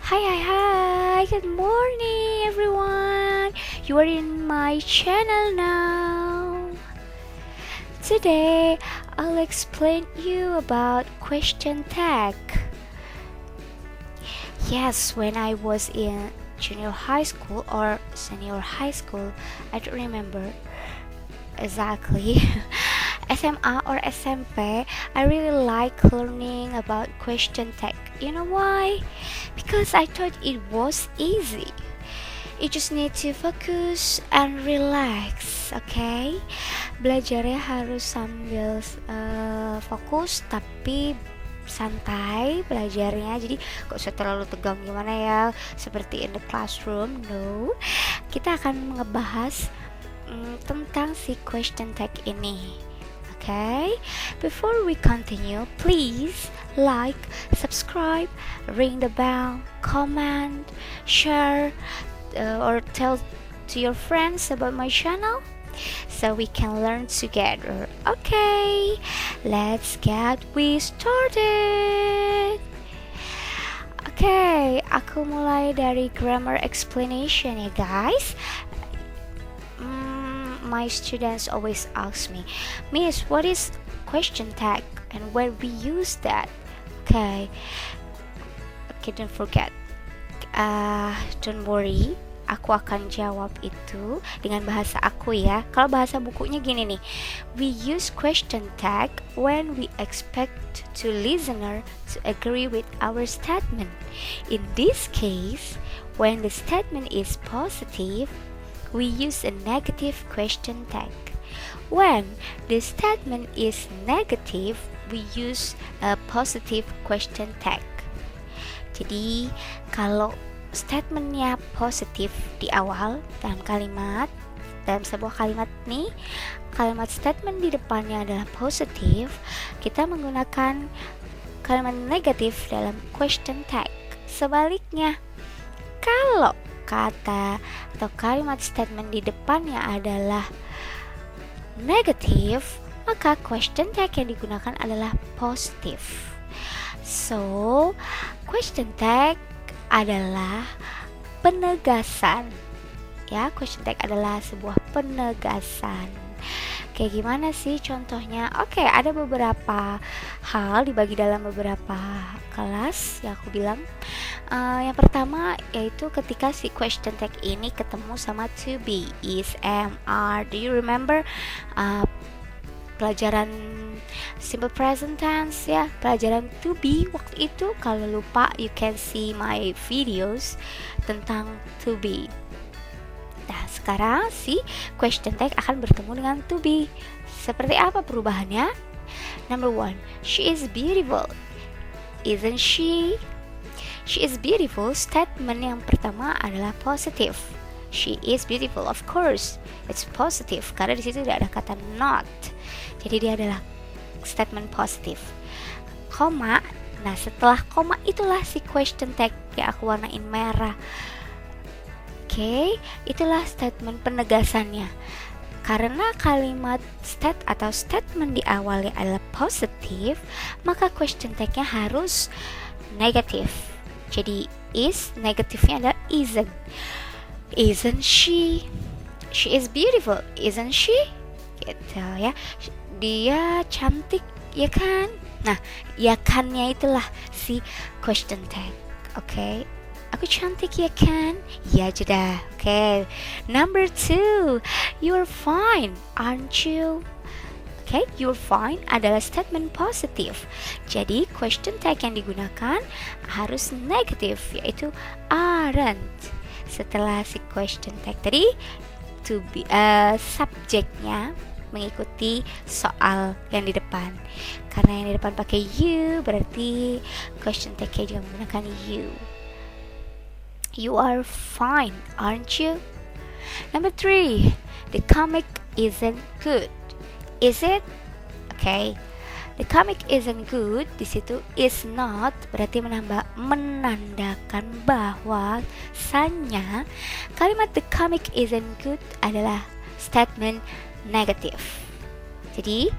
Hi, good morning everyone. You are in my channel now. Today, I'll explain you about question tag. Yes, when I was in junior high school or senior high school, I don't remember exactly. SMA or SMP, I really like learning about question tag. You know why? Because I thought it was easy. You just need to focus and relax, okay? Belajarnya harus sambil fokus tapi santai belajarnya. Jadi gak usah terlalu tegang gimana ya, seperti in the classroom. No, kita akan ngebahas tentang si question tag ini. Okay, before we continue, please like, subscribe, ring the bell, comment, share, or tell to your friends about my channel so we can learn together. Okay, let's get we started. Okay, aku mulai dari grammar explanation ya guys. My students always ask me, Miss, what is question tag and where we use that? Okay, don't forget. Don't worry, aku akan jawab itu dengan bahasa aku ya. Kalau bahasa bukunya gini nih, we use question tag when we expect to listener to agree with our statement. In this case, when the statement is positive, we use a negative question tag. When the statement is negative, we use a positive question tag. Jadi kalau statementnya positif di awal dalam sebuah kalimat nih, kalimat statement di depannya adalah positif, kita menggunakan kalimat negatif dalam question tag. Sebaliknya, kalau kata atau kalimat statement di depannya adalah negatif, maka question tag yang digunakan adalah positif. So, question tag adalah penegasan. Ya, question tag adalah sebuah penegasan. Kayak gimana sih contohnya? Oke, ada beberapa hal dibagi dalam beberapa kelas yang aku bilang. Yang pertama yaitu ketika si question tag ini ketemu sama to be, is, am, are. Do you remember pelajaran simple present tense ya, pelajaran to be waktu itu? Kalau lupa, you can see my videos tentang to be. Nah, sekarang si question tag akan bertemu dengan to be. Seperti apa perubahannya? Number one, she is beautiful. Isn't she? She is beautiful. Statement yang pertama adalah positif. She is beautiful, of course. It's positive karena di situ tidak ada kata not. Jadi dia adalah statement positif. Koma. Nah, setelah koma itulah si question tag yang aku warnain merah. Oke, itulah statement penegasannya. Karena kalimat state atau statement di awalnya adalah positif, maka question tag-nya harus negatif. Jadi is, negatifnya adalah isn't. Isn't she? She is beautiful, isn't she? Gitu ya. Dia cantik, ya kan? Nah, ya kannya itulah si question tag. Oke. Aku cantik ya kan? Ya sudah. Oke. Number 2, you're fine, aren't you? Oke, you're fine adalah statement positif. Jadi question tag yang digunakan harus negatif, yaitu aren't. Setelah si question tag tadi, to be subjeknya mengikuti soal yang di depan. Karena yang di depan pakai you, berarti question tag-nya juga menggunakan you. You are fine, aren't you? Number 3, the comic isn't good. Is it? Okay. The comic isn't good, di situ is not berarti menandakan bahwa sanya kalimat the comic isn't good adalah statement negatif. Jadi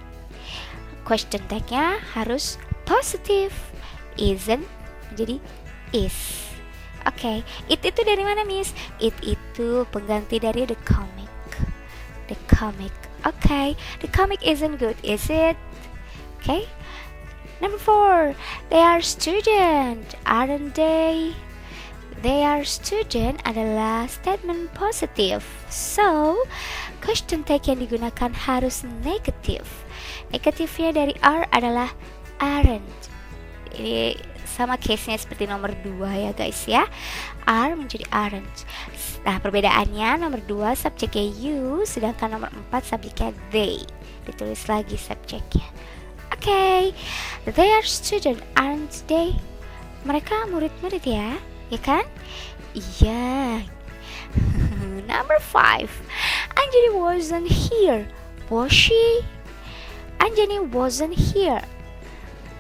question tag-nya harus positif. Isn't menjadi is. Oke, it itu dari mana, Miss? It itu pengganti dari the comic. The comic. Okay, the comic isn't good, is it? Okay. Number 4, they are student, aren't they? They are student adalah statement positif. So, question tag yang digunakan harus negatif. Negatifnya dari are adalah aren't. Ini sama case-nya seperti nomor 2 ya guys ya. Are menjadi aren't. Nah, perbedaannya nomor 2 subjeknya you, sedangkan nomor 4 subjeknya they. Ditulis lagi subjeknya. Okay, they are student, aren't they? Mereka murid-murid ya kan? Iya. Number 5, Anjani wasn't here, was she? Anjani wasn't here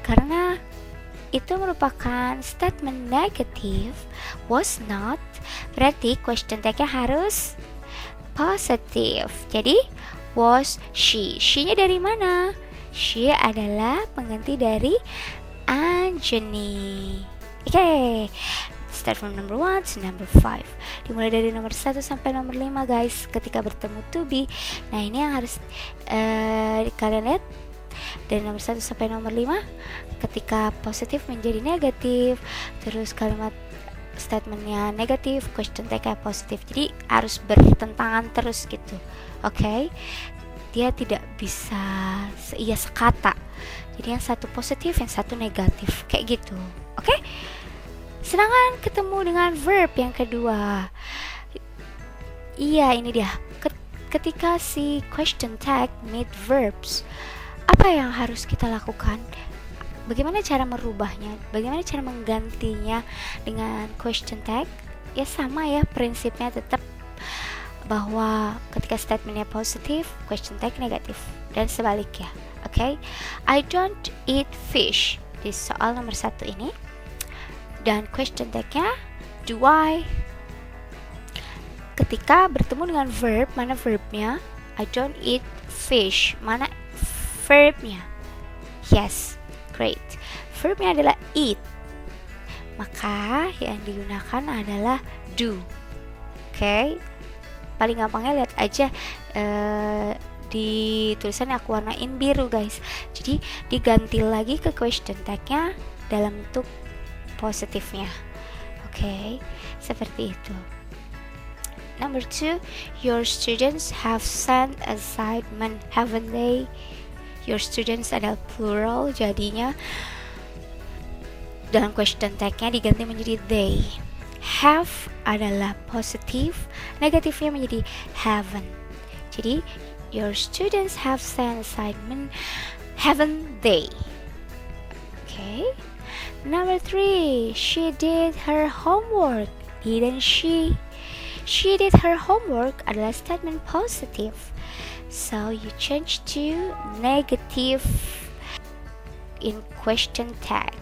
karena itu merupakan statement negatif. Was not berarti question tag-nya harus positif. Jadi was she. She-nya dari mana? She adalah pengganti dari Anjani. Okay, start from number 1 to number 5. Dimulai dari nomor 1 sampai nomor 5 guys, ketika bertemu to be. Nah, ini yang harus kalian lihat. Dari nomor 1 sampai nomor 5, ketika positif menjadi negatif, terus kalimat statementnya negatif, question tag-nya positif. Jadi harus bertentangan terus gitu. Oke, dia tidak bisa iya sekata. Jadi yang satu positif, yang satu negatif, kayak gitu. Oke. Sedangkan ketemu dengan verb yang kedua. Iya, ini dia. Ketika si question tag meet verbs, apa yang harus kita lakukan? Bagaimana cara merubahnya? Bagaimana cara menggantinya dengan question tag? Ya sama ya, prinsipnya tetap bahwa ketika statementnya positif, question tag negatif, dan sebaliknya. Oke, I don't eat fish di soal nomor 1 ini, dan question tagnya do I. Ketika bertemu dengan verb, mana verbnya? I don't eat fish, mana verbnya? Yes, great. Verbnya adalah eat, maka yang digunakan adalah do. Oke, paling gampangnya lihat aja di tulisan aku warnain biru guys. Jadi diganti lagi ke question tag-nya dalam bentuk positifnya. Oke, seperti itu. Number 2, your students have sent assignment, haven't they? Your students adalah plural, jadinya dalam question tag-nya diganti menjadi they. Have adalah positif, negatifnya menjadi haven't. Jadi your students have sent assignment, haven't they? Okay. Number 3, she did her homework, didn't she? She did her homework adalah statement positif. So you change to negative in question tag.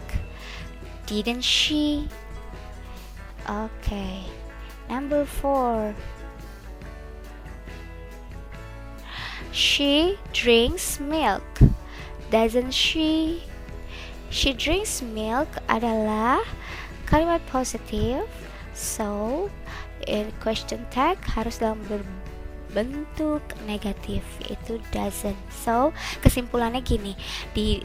Didn't she? Okay. Number 4. She drinks milk, doesn't she? She drinks milk adalah kalimat positif. So in question tag harus dalam bentuk negatif, yaitu doesn't. So kesimpulannya gini, di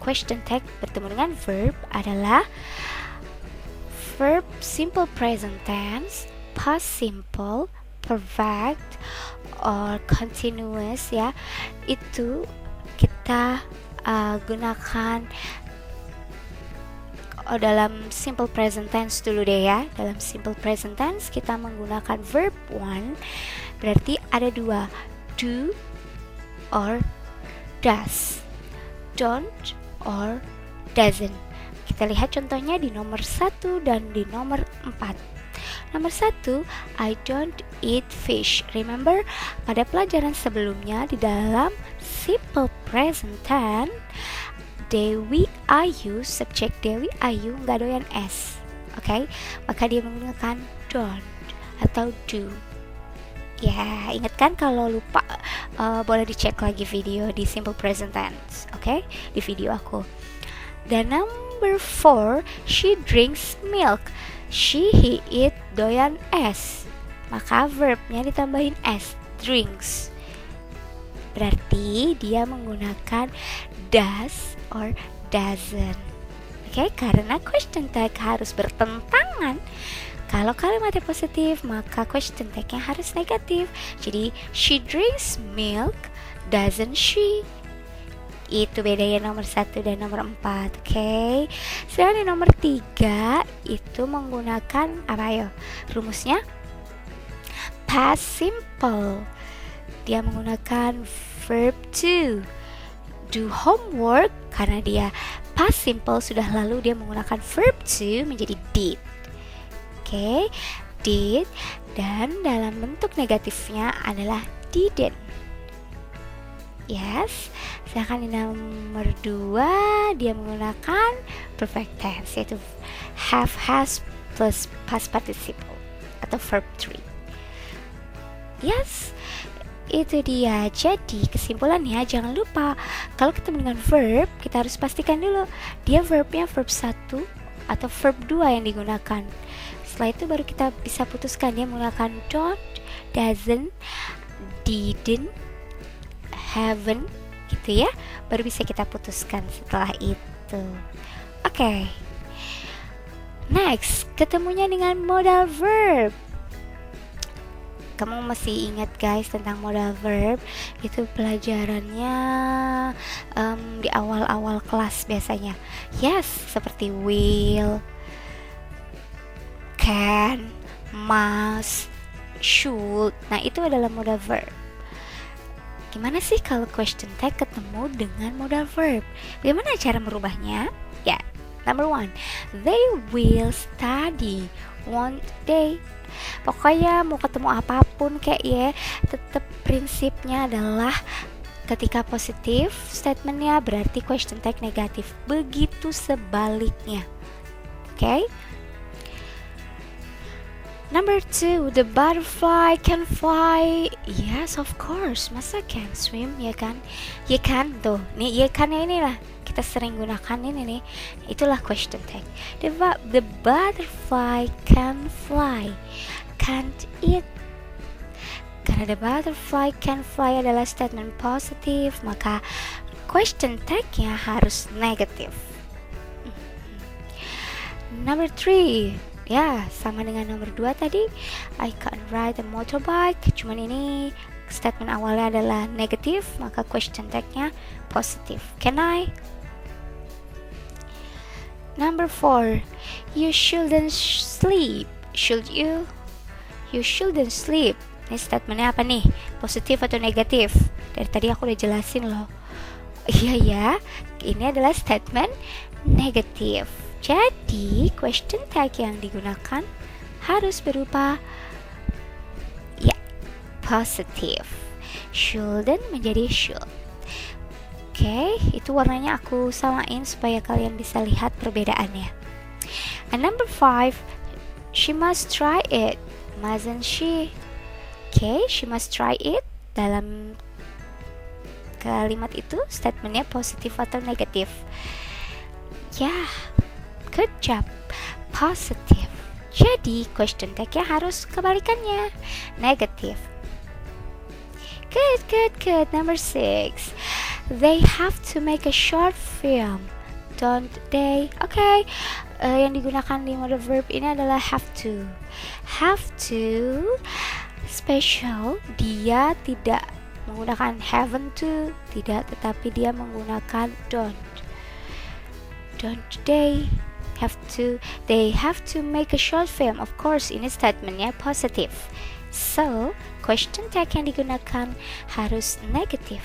question tag bertemu dengan verb adalah verb simple present tense, past simple, perfect, or continuous ya. Itu kita gunakan dalam simple present tense dulu deh ya. Dalam simple present tense kita menggunakan verb one, berarti ada dua, do or does, don't or doesn't. Kita lihat contohnya di nomor 1 dan di nomor 4. Nomor 1, I don't eat fish. Remember, pada pelajaran sebelumnya di dalam simple present tense, Dewi Ayu, subjek Dewi Ayu nggak doyan es. Oke, maka dia menggunakan don't atau do. Ya, ingat kan kalau lupa boleh dicek lagi video di simple present tense. Oke, di video aku. Dan number 4, she drinks milk. he eat doyan es. Maka verbnya ditambahin s, drinks. Berarti dia menggunakan does or doesn't. Oke, karena question tag harus bertentangan. Kalau kalimatnya positif, maka question tag-nya harus negatif. Jadi, she drinks milk, doesn't she? Itu bedanya nomor 1 dan nomor 4. Oke. Sedangkan di nomor 3 itu menggunakan apa ya? Rumusnya past simple. Dia menggunakan verb to. Do homework, karena dia past simple sudah lalu, dia menggunakan verb to menjadi did. Oke, did, dan dalam bentuk negatifnya adalah didn't. Yes. Sedangkan di nomor 2 dia menggunakan perfect tense, yaitu have, has plus past participle atau verb 3. Yes, itu dia. Jadi kesimpulannya, jangan lupa kalau ketemu dengan verb, kita harus pastikan dulu dia verbnya verb 1 atau verb 2 yang digunakan. Setelah itu baru kita bisa putuskan dia menggunakan don't, doesn't, didn't, haven't, gitu ya. Baru bisa kita putuskan setelah itu. Oke. Next, ketemunya dengan modal verb. Kamu masih ingat guys tentang modal verb? Itu pelajarannya di awal-awal kelas biasanya. Yes, seperti will, can, must, should. Nah, itu adalah modal verb. Gimana sih kalau question tag ketemu dengan modal verb? Bagaimana cara merubahnya? Ya, number 1, they will study, won't they? Pokoknya mau ketemu apapun kayak ya, tetap prinsipnya adalah ketika positif statementnya berarti question tag negatif. Begitu sebaliknya. Oke? Number 2, the butterfly can fly. Yes, of course. Masa can swim, ya kan? Ya kan, tuh. Nih, ya kan ini lah. Kita sering gunakan ini nih. Itulah question tag. The butterfly can fly. Can't it? Karena the butterfly can fly adalah statement positif, maka question tag-nya harus negatif. Number 3, ya sama dengan nomor 2 tadi, I can't ride a motorbike. Cuman ini statement awalnya adalah negatif, maka question tag-nya positif. Can I? Number 4, you shouldn't sleep. Should you? You shouldn't sleep. Ini statementnya apa nih? Positif atau negatif? Dari tadi aku udah jelasin loh. Iya ya, ini adalah statement negatif. Jadi question tag yang digunakan harus berupa ya positif. Shouldn't menjadi should. Oke, itu warnanya aku samain supaya kalian bisa lihat perbedaannya. And number 5, she must try it, mustn't she? Oke, she must try it. Dalam kalimat itu statementnya positif atau negatif? Ya, good job, positif. Jadi question tag-nya harus kebalikannya, negatif. Good. Number 6, they have to make a short film, don't they? Okay, yang digunakan di modal verb ini adalah have to. Have to special, dia tidak menggunakan haven't to, tidak, tetapi dia menggunakan don't. Don't they have to make a short film? Of course, ini statementnya positif. So, question tag yang digunakan harus negatif.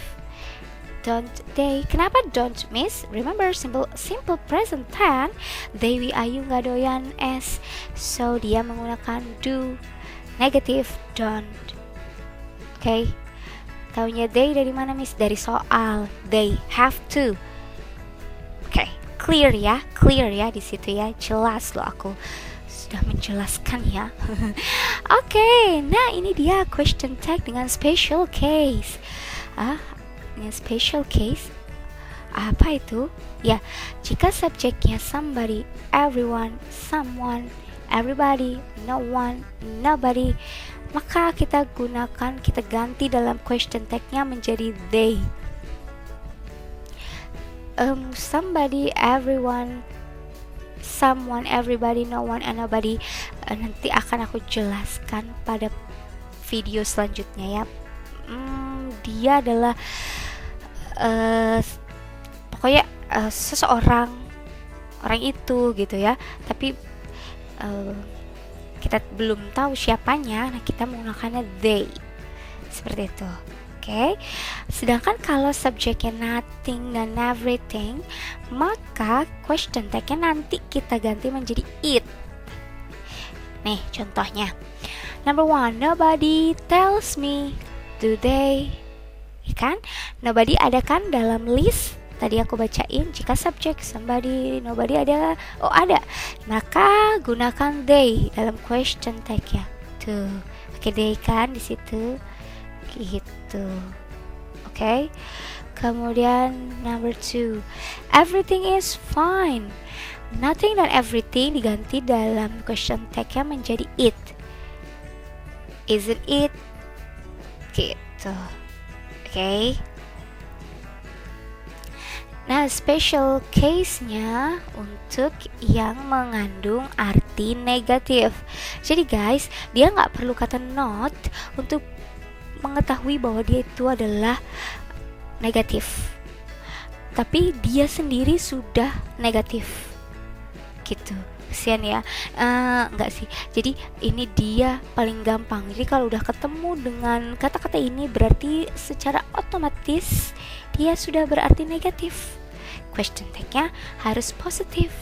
Don't they? Kenapa don't, miss? Remember, simple present tense. Dewi Ayu nggak doyan es, so dia menggunakan do. Negatif, don't. Okay? Taunya they dari mana, miss? Dari soal. They have to. Okay, clear ya di situ ya. Jelas loh, aku sudah menjelaskan ya. Oke, nah ini dia question tag dengan special case. Dengan special case apa itu? Ya, jika subjeknya somebody, everyone, someone, everybody, no one, nobody, maka kita ganti dalam question tag-nya menjadi they. Somebody, everyone, someone, everybody, no one, and nobody. Nanti akan aku jelaskan pada video selanjutnya ya. Dia adalah pokoknya seseorang, orang itu gitu ya, tapi kita belum tahu siapanya. Nah, kita menggunakannya they seperti itu. Oke. Sedangkan kalau subjeknya nothing dan everything, maka question tag-nya nanti kita ganti menjadi it. Nih contohnya, number 1, nobody tells me, do they? Ya kan? Nobody ada kan dalam list tadi aku bacain. Jika subjek somebody, nobody ada, ada, maka gunakan they dalam question tag ya. Tuh, pakai they kan di situ. Gitu. Oke. Kemudian number 2, everything is fine. Nothing dan everything diganti dalam question tag-nya menjadi it. Isn't it? Gitu. Oke. Nah, special case-nya untuk yang mengandung arti negatif. Jadi guys, dia nggak perlu kata not untuk mengetahui bahwa dia itu adalah negatif, tapi dia sendiri sudah negatif gitu. Kesian ya. Enggak sih, jadi ini dia paling gampang. Jadi kalau udah ketemu dengan kata-kata ini, berarti secara otomatis dia sudah berarti negatif. Question tag-nya harus positif.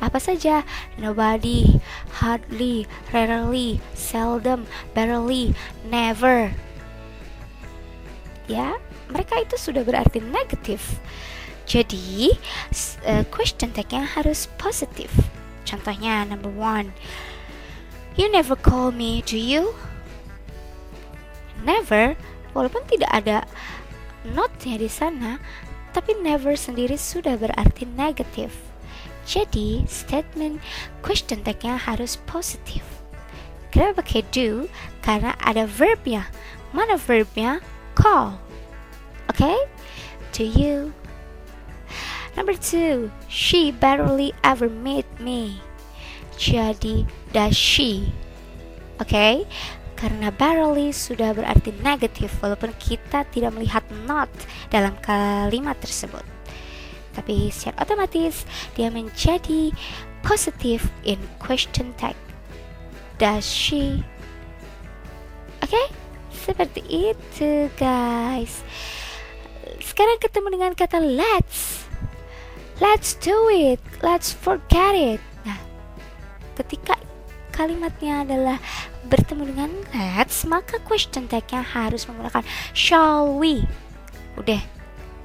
Apa saja? Nobody, hardly, rarely, seldom, barely, never. Ya, mereka itu sudah berarti negatif. Jadi question tag-nya harus positif. Contohnya number 1, you never call me, do you? Never, walaupun tidak ada not-nya di sana, tapi never sendiri sudah berarti negatif. Jadi statement question tag-nya harus positif. Kenapa pakai do? Karena ada verbnya. Mana verbnya? Call. Okay? To you. Number 2, she barely ever meet me. Jadi does she. Okay? Karena barely sudah berarti negatif, walaupun kita tidak melihat not dalam kalimat tersebut, tapi secara otomatis dia menjadi positif in question tag. Does she? Okay? Seperti itu guys. Sekarang ketemu dengan kata let's. Let's do it. Let's forget it. Nah, ketika kalimatnya adalah bertemu dengan let's, maka question tag-nya harus menggunakan shall we. Udah,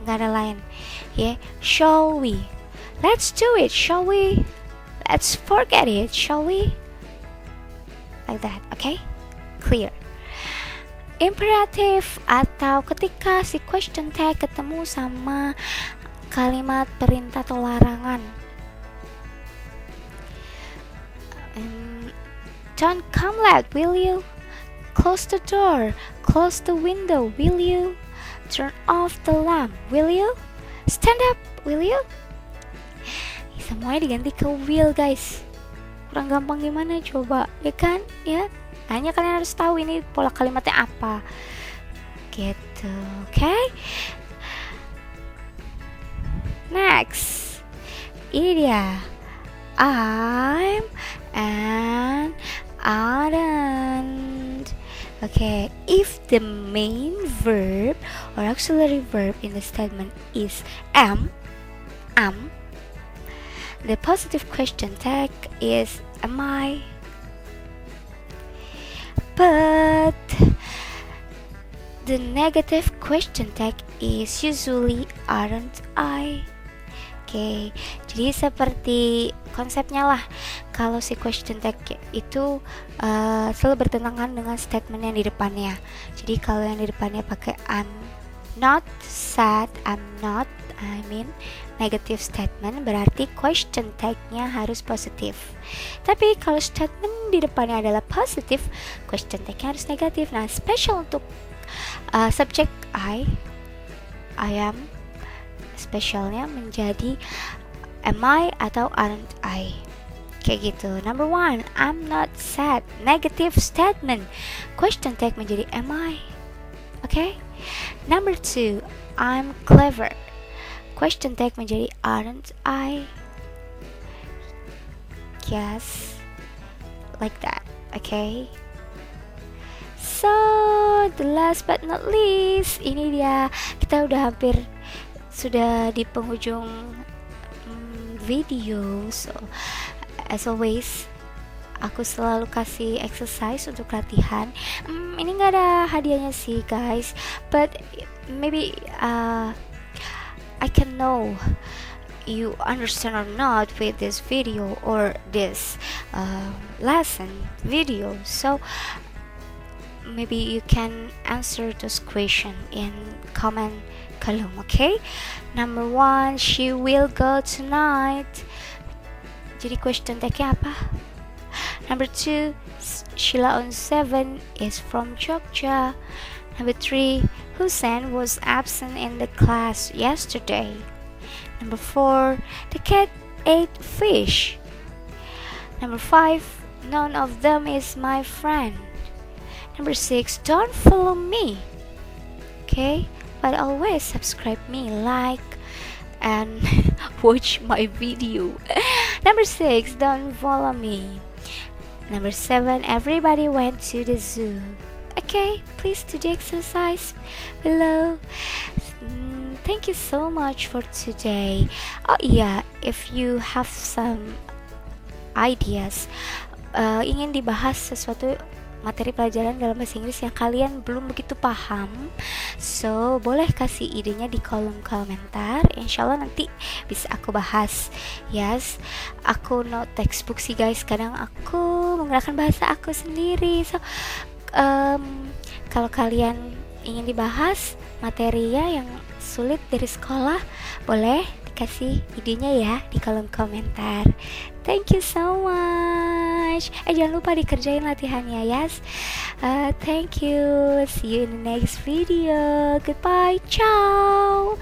nggak ada lain. Ya, shall we. Let's do it. Shall we? Let's forget it. Shall we? Like that. Okay? Clear. Imperatif atau ketika si question tag ketemu sama kalimat perintah atau larangan. Don't come late, will you? Close the door. Close the window, will you? Turn off the lamp, will you? Stand up, will you? Semuanya diganti ke will guys. Kurang gampang gimana coba, ya kan? Ya. Hanya kalian harus tahu ini pola kalimatnya apa. Gitu, oke? Next. Ini dia. I'm and aren't. Okay, if the main verb or auxiliary verb in the statement is am, the positive question tag is am I. But the negative question tag is usually aren't I. Oke, jadi seperti konsepnya lah. Kalau si question tag itu selalu bertentangan dengan statement yang di depannya. Jadi kalau yang di depannya pakai I'm not sad, I'm not, I mean negative statement berarti question tag-nya harus positif. Tapi kalau statement di depannya adalah positif, question tag-nya harus negatif. Nah, special untuk subjek I am, specialnya menjadi am I atau aren't I. Kayak gitu. Number 1, I'm not sad. Negative statement. Question tag menjadi am I. Okay? Number 2, I'm clever. Question tag menjadi aren't I. Yes. Like that. Okay? So, the last but not least, ini dia, kita udah hampir sudah di penghujung video. So, as always, aku selalu kasih exercise untuk latihan. Ini nggak ada hadiahnya sih guys, but maybe I can know you understand or not with this video or this lesson video. So maybe you can answer those questions in comment column. Okay, number 1, she will go tonight. Jadi question tag-nya apa? Number 2, Sheila on 7 is from Jogja. Number 3, Hussein was absent in the class yesterday. Number 4, the cat ate fish. Number 5, none of them is my friend. Number 6, don't follow me. Okay, but always subscribe me, like, and watch my video. Number 6, don't follow me. Number 7, everybody went to the zoo. Okay, please do the exercise below. Thank you so much for today. Oh iya, if you have some ideas, ingin dibahas sesuatu materi pelajaran dalam bahasa Inggris yang kalian belum begitu paham, so boleh kasih idenya di kolom komentar. Insyaallah nanti bisa aku bahas. Yes, aku no textbook sih guys, kadang aku menggunakan bahasa aku sendiri. So kalau kalian ingin dibahas materinya yang sulit dari sekolah, boleh dikasih idenya ya di kolom komentar. Thank you so much. Jangan lupa dikerjain latihannya, yes. Thank you. See you in the next video. Goodbye. Ciao.